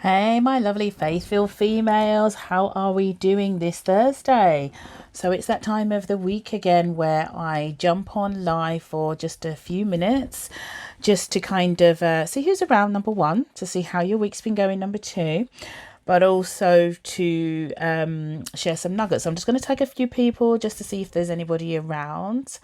Hey, my lovely faith-filled females, how are we doing this Thursday? So it's that time of the week again where I jump on live for just a few minutes just to kind of see who's around, number one, to see how your week's been going, number two, but also to share some nuggets. I'm just going to take a few people just to see if there's anybody around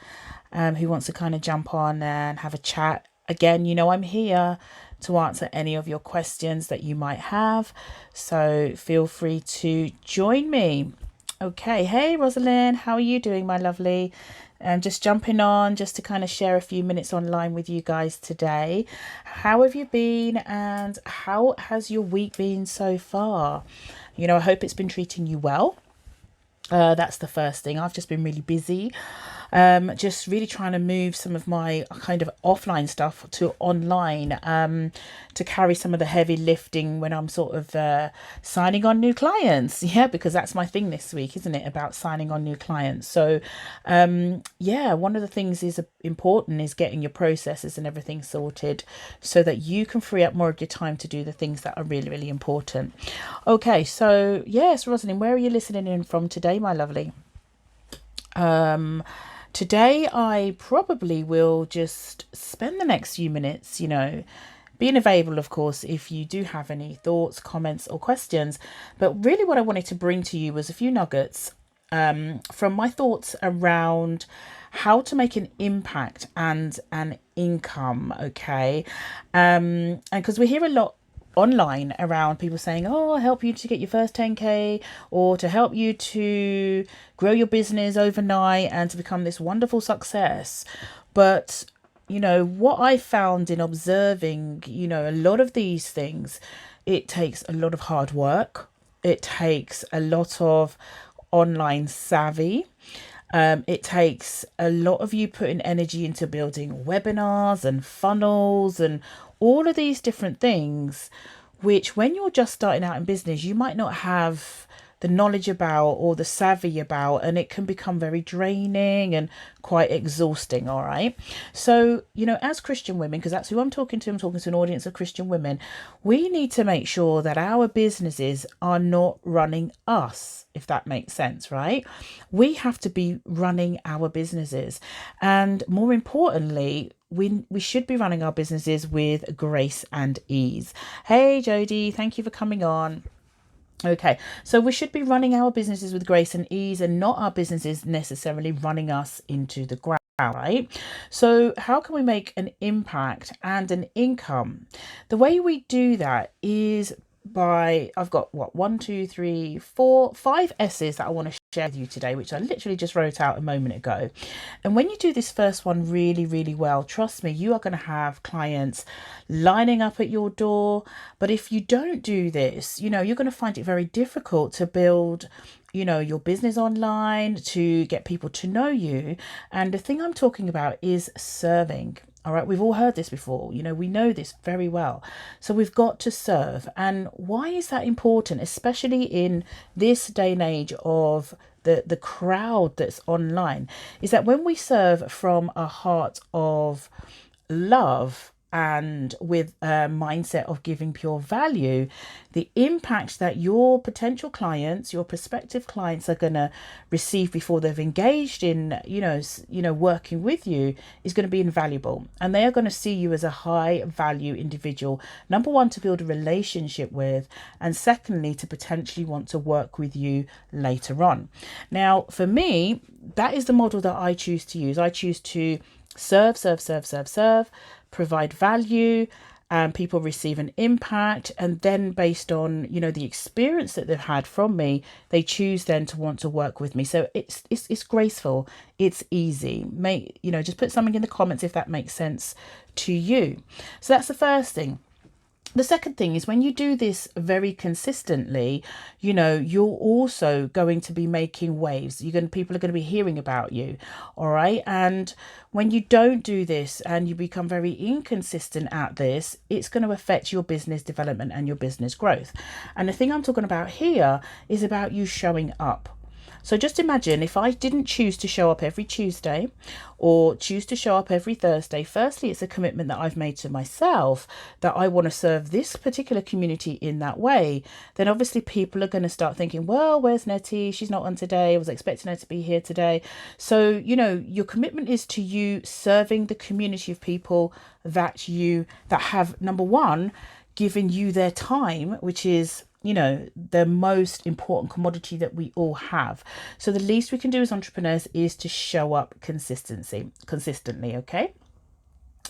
who wants to kind of jump on and have a chat. Again, I'm here to answer any of your questions that you might have. So feel free to join me. Okay. Hey, Rosalind, how are you doing, my lovely? Just jumping on just to kind of share a few minutes online with you guys today. How have you been and how has your week been so far? I hope it's been treating you well. That's the first thing. I've just been really busy, just really trying to move some of my kind of offline stuff to online, to carry some of the heavy lifting when I'm sort of signing on new clients. Yeah, because that's my thing this week, isn't it? About signing on new clients. So, yeah, one of the things is important is getting your processes and everything sorted so that you can free up more of your time to do the things that are really, really important. Okay, so yes, Rosalind, where are you listening in from today, my lovely? Today I probably will just spend the next few minutes, being available, of course, if you do have any thoughts, comments, or questions. But really, what I wanted to bring to you was a few nuggets from my thoughts around how to make an impact and an income. Okay, and because we hear a lot online around people saying, oh, I'll help you to get your first 10k, or to help you to grow your business overnight and to become this wonderful success. But what I found in observing, a lot of these things, it takes a lot of hard work. It takes a lot of online savvy. It takes a lot of you putting energy into building webinars and funnels and all of these different things, which when you're just starting out in business, you might not have the knowledge about or the savvy about, and it can become very draining and quite exhausting. All right. So, as Christian women, because that's who I'm talking to an audience of Christian women, we need to make sure that our businesses are not running us, if that makes sense, right? We have to be running our businesses. And more importantly, we should be running our businesses with grace and ease. Hey, Jody, thank you for coming on. Okay, so we should be running our businesses with grace and ease and not our businesses necessarily running us into the ground, right? So, how can we make an impact and an income? The way we do that is by, I've got what, one, two, three, four, five S's that I want to share with you today, which I literally just wrote out a moment ago. And when you do this first one really, really well, trust me, you are going to have clients lining up at your door. But if you don't do this, you're going to find it very difficult to build your business online, to get people to know you. And the thing I'm talking about is serving. All right, we've all heard this before. We know this very well. So we've got to serve. And why is that important, especially in this day and age of the crowd that's online? Is that when we serve from a heart of love and with a mindset of giving pure value, the impact that your potential clients, your prospective clients are going to receive before they've engaged in, working with you is going to be invaluable. And they are going to see you as a high value individual, number one, to build a relationship with, and secondly, to potentially want to work with you later on. Now, for me, that is the model that I choose to use. I choose to serve, provide value, and people receive an impact, and then based on the experience that they've had from me, they choose then to want to work with me. So it's graceful, it's easy. Just put something in the comments if that makes sense to you. So that's the first thing. The second thing is when you do this very consistently, you're also going to be making waves. People are going to be hearing about you. All right. And when you don't do this and you become very inconsistent at this, it's going to affect your business development and your business growth. And the thing I'm talking about here is about you showing up. So just imagine if I didn't choose to show up every Tuesday or choose to show up every Thursday. Firstly, it's a commitment that I've made to myself that I want to serve this particular community in that way. Then obviously people are going to start thinking, well, where's Nettie? She's not on today. I was expecting her to be here today. So, your commitment is to you serving the community of people that have, number one, given you their time, which is the most important commodity that we all have. So the least we can do as entrepreneurs is to show up consistently. Okay,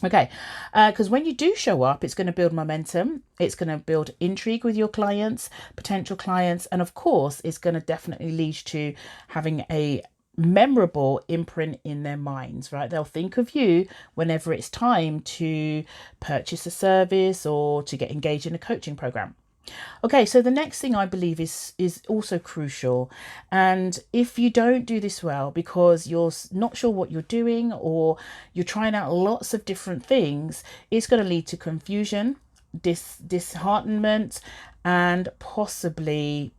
because when you do show up, it's going to build momentum, it's going to build intrigue with your clients, potential clients, and of course it's going to definitely lead to having a memorable imprint in their minds, right? They'll think of you whenever it's time to purchase a service or to get engaged in a coaching program. Okay, so the next thing I believe is also crucial. And if you don't do this well because you're not sure what you're doing or you're trying out lots of different things, it's going to lead to confusion, disheartenment, and possibly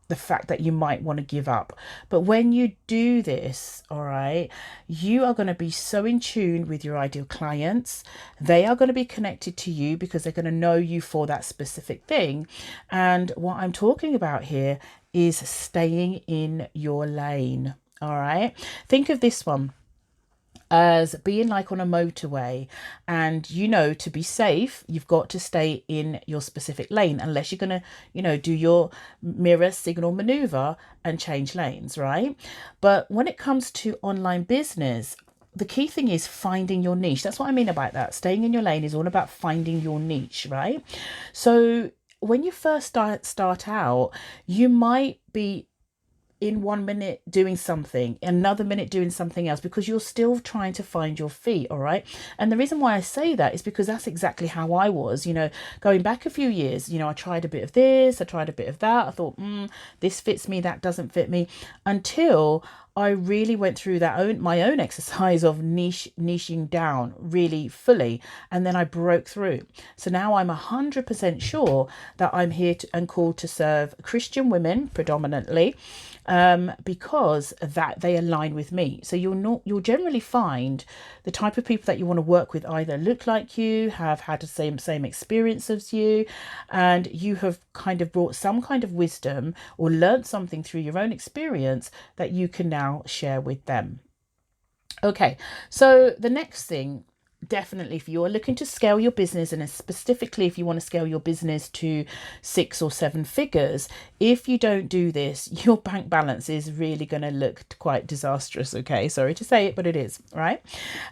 the fact that you might want to give up. But when you do this, all right, you are going to be so in tune with your ideal clients. They are going to be connected to you because they're going to know you for that specific thing. And what I'm talking about here is staying in your lane. All right. Think of this one as being like on a motorway, and to be safe you've got to stay in your specific lane unless you're going to do your mirror signal maneuver and change lanes, right? But when it comes to online business, the key thing is finding your niche. That's what I mean about that. Staying in your lane is all about finding your niche, right? So when you first start out, you might be in 1 minute doing something, another minute doing something else, because you're still trying to find your feet. All right. And the reason why I say that is because that's exactly how I was, going back a few years. I tried a bit of this, I tried a bit of that. I thought, this fits me, that doesn't fit me, until I really went through my own exercise of niching down really fully, and then I broke through. So now I'm 100% sure that I'm here and called to serve Christian women predominantly, because that they align with me. So you'll generally find the type of people that you want to work with either look like you, have had the same experience as you, and you have kind of brought some kind of wisdom or learned something through your own experience that you can now share with them. Okay, so the next thing, definitely, if you are looking to scale your business, and specifically if you want to scale your business to 6 or 7 figures, if you don't do this, your bank balance is really going to look quite disastrous. Okay, sorry to say it, but it is, right?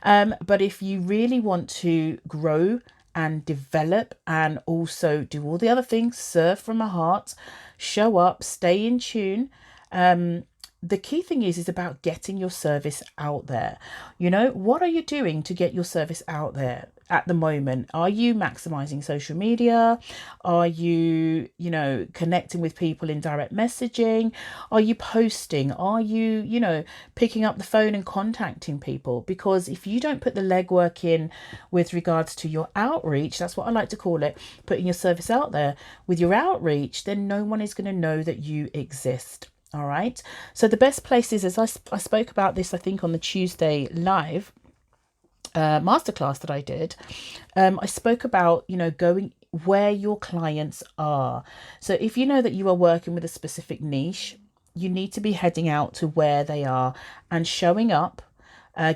But if you really want to grow and develop and also do all the other things, serve from a heart, show up, stay in tune, the key thing is about getting your service out there. What are you doing to get your service out there at the moment? Are you maximizing social media? Are you, connecting with people in direct messaging? Are you posting? Are you, picking up the phone and contacting people? Because if you don't put the legwork in with regards to your outreach, that's what I like to call it, putting your service out there with your outreach, then no one is going to know that you exist. All right. So the best places, as I spoke about this, I think on the Tuesday live masterclass that I did, I spoke about, going where your clients are. So if you know that you are working with a specific niche, you need to be heading out to where they are and showing up,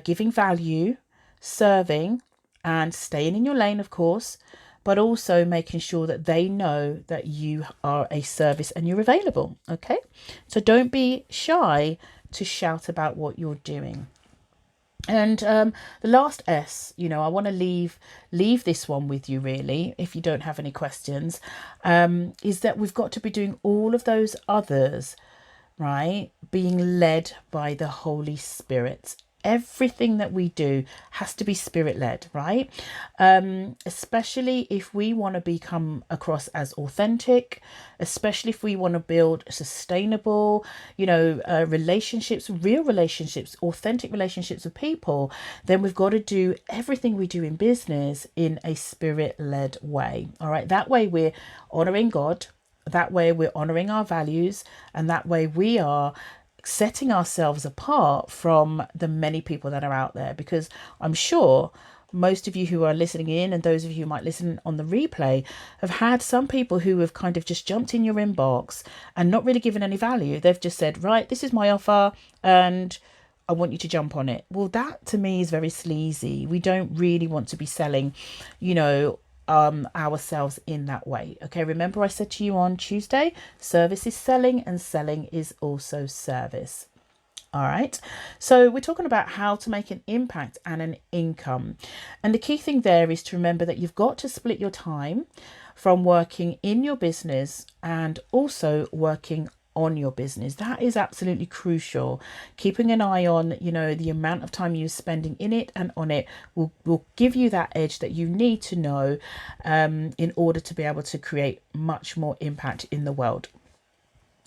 giving value, serving, and staying in your lane, of course, but also making sure that they know that you are a service and you're available. Okay, so don't be shy to shout about what you're doing. And the last S, I want to leave this one with you, really, if you don't have any questions, is that we've got to be doing all of those others, right? Being led by the Holy Spirit. Everything that we do has to be spirit-led, right? Especially if we want to become across as authentic, especially if we want to build sustainable, relationships, real relationships, authentic relationships with people, then we've got to do everything we do in business in a spirit-led way. All right. That way we're honoring God. That way we're honoring our values. And that way we are setting ourselves apart from the many people that are out there, because I'm sure most of you who are listening in, and those of you who might listen on the replay, have had some people who have kind of just jumped in your inbox and not really given any value. They've just said, right, this is my offer and I want you to jump on it. Well, that to me is very sleazy. We don't really want to be selling, ourselves in that way. Okay, remember I said to you on Tuesday, service is selling and selling is also service. All right, so we're talking about how to make an impact and an income. And the key thing there is to remember that you've got to split your time from working in your business and also working on your business. That is absolutely crucial. Keeping an eye on, the amount of time you're spending in it and on it will give you that edge that you need to know in order to be able to create much more impact in the world.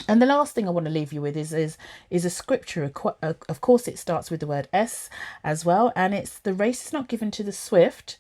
And the last thing I want to leave you with is a scripture. Of course, it starts with the word S as well. And it's, the race is not given to the swift,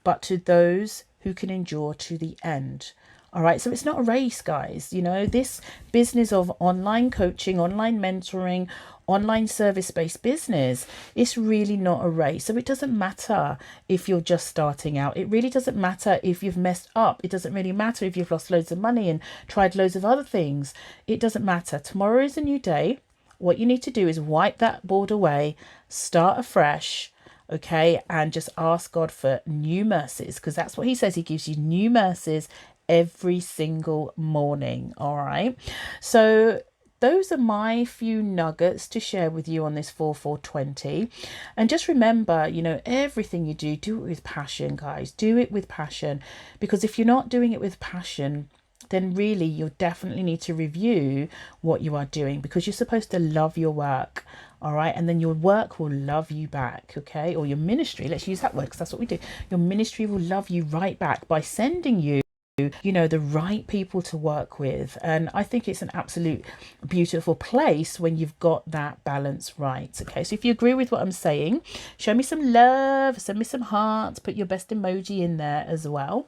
but to those who can endure to the end. All right. So it's not a race, guys. This business of online coaching, online mentoring, online service-based business, it's really not a race. So it doesn't matter if you're just starting out. It really doesn't matter if you've messed up. It doesn't really matter if you've lost loads of money and tried loads of other things. It doesn't matter. Tomorrow is a new day. What you need to do is wipe that board away, start afresh, okay, and just ask God for new mercies, because that's what he says. He gives you new mercies every single morning. All right. So those are my few nuggets to share with you on this 4/4/20. And just remember, everything you do it with passion, guys. Do it with passion, because if you're not doing it with passion, then really you definitely need to review what you are doing, because you're supposed to love your work. All right. And then your work will love you back. Okay. Or your ministry. Let's use that word, because that's what we do. Your ministry will love you right back by sending you the right people to work with. And I think it's an absolute beautiful place when you've got that balance right. Okay, so if you agree with what I'm saying, show me some love, send me some hearts, put your best emoji in there as well.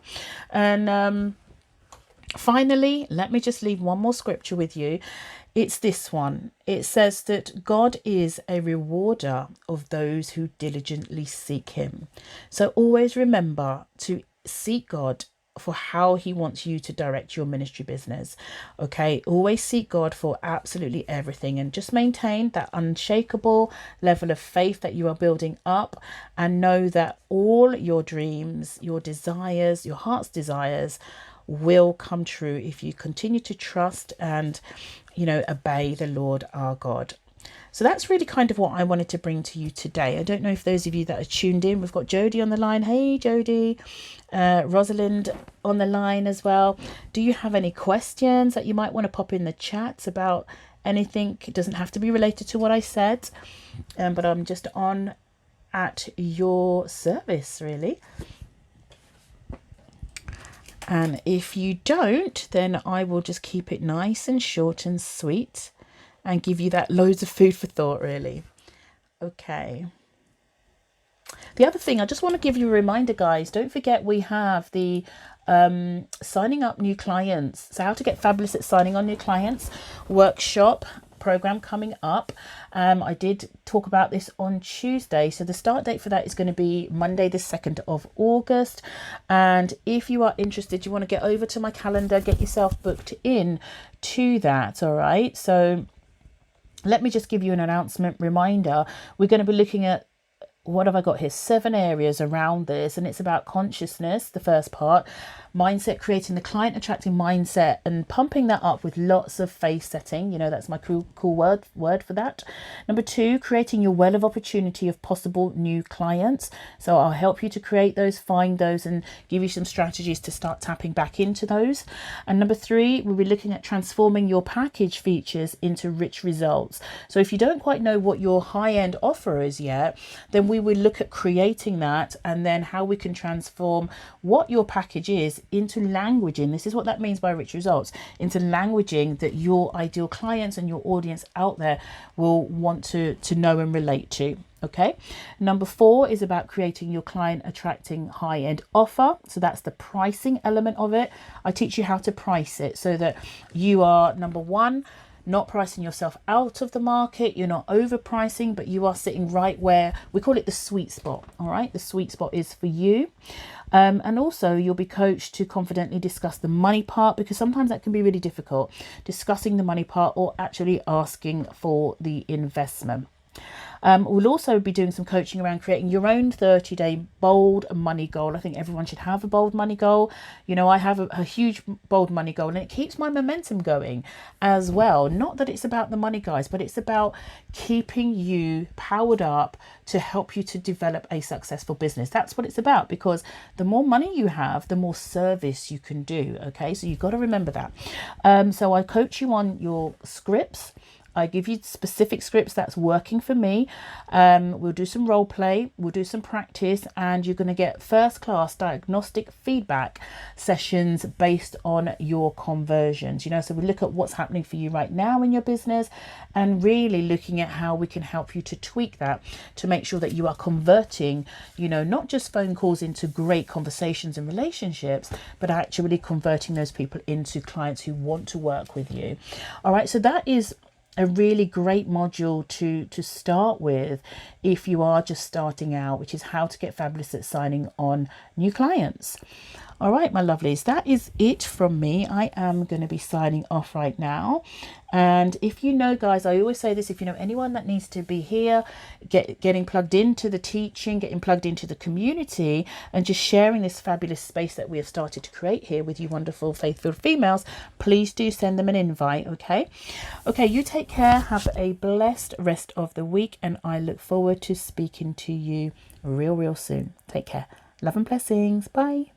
And finally, let me just leave one more scripture with you. It's this one. It says that God is a rewarder of those who diligently seek him. So always remember to seek God for how he wants you to direct your ministry business. Okay, always seek God for absolutely everything, and just maintain that unshakable level of faith that you are building up, and know that all your dreams, your desires, your heart's desires will come true if you continue to trust and obey the Lord our God. So that's really kind of what I wanted to bring to you today. I don't know if those of you that are tuned in, we've got Jodie on the line. Hey, Jodie. Rosalind on the line as well. Do you have any questions that you might want to pop in the chat about anything? It doesn't have to be related to what I said, but I'm just on at your service, really. And if you don't, then I will just keep it nice and short and sweet and give you that loads of food for thought, really. Okay. The other thing, I just want to give you a reminder, guys, don't forget we have the signing up new clients. So how to get fabulous at signing on new clients workshop program coming up. I did talk about this on Tuesday. So the start date for that is going to be Monday, the 2nd of August. And if you are interested, you want to get over to my calendar, get yourself booked in to that. All right. So let me just give you an announcement reminder. We're going to be looking at, what have I got here? 7 areas around this. And it's about consciousness, the first part, mindset, creating the client attracting mindset and pumping that up with lots of face setting. That's my cool word for that. Number 2, creating your well of opportunity of possible new clients. So I'll help you to create those, find those, and give you some strategies to start tapping back into those. And number 3, we'll be looking at transforming your package features into rich results. So if you don't quite know what your high-end offer is yet, then we will look at creating that, and then how we can transform what your package is into languaging. This is what that means by rich results, into languaging that your ideal clients and your audience out there will want to know and relate to. Okay. Number 4 is about creating your client attracting high-end offer. So that's the pricing element of it. I teach you how to price it so that you are, number 1, not pricing yourself out of the market. You're not overpricing, but you are sitting right where we call it the sweet spot. All right. The sweet spot is for you. And also you'll be coached to confidently discuss the money part, because sometimes that can be really difficult, discussing the money part or actually asking for the investment. We'll also be doing some coaching around creating your own 30-day bold money goal. I think everyone should have a bold money goal. You know, I have a huge bold money goal, and it keeps my momentum going as well. Not that it's about the money, guys, but it's about keeping you powered up to help you to develop a successful business. That's what it's about, because the more money you have, the more service you can do. Okay, so you've got to remember that. So I coach you on your scripts. I give you specific scripts that's working for me. We'll do some role play, we'll do some practice, and you're going to get first class diagnostic feedback sessions based on your conversions. You know, so we look at what's happening for you right now in your business, and really looking at how we can help you to tweak that to make sure that you are converting, you know, not just phone calls into great conversations and relationships, but actually converting those people into clients who want to work with you. All right, so that is a really great module to start with if you are just starting out, which is how to get fabulous at signing on new clients. All right, my lovelies, that is it from me. I am going to be signing off right now. And if you know, guys, I always say this, if you know anyone that needs to be here, getting plugged into the teaching, getting plugged into the community, and just sharing this fabulous space that we have started to create here with you wonderful, faith-filled females, please do send them an invite, okay? Okay, you take care. Have a blessed rest of the week, and I look forward to speaking to you real soon. Take care. Love and blessings. Bye.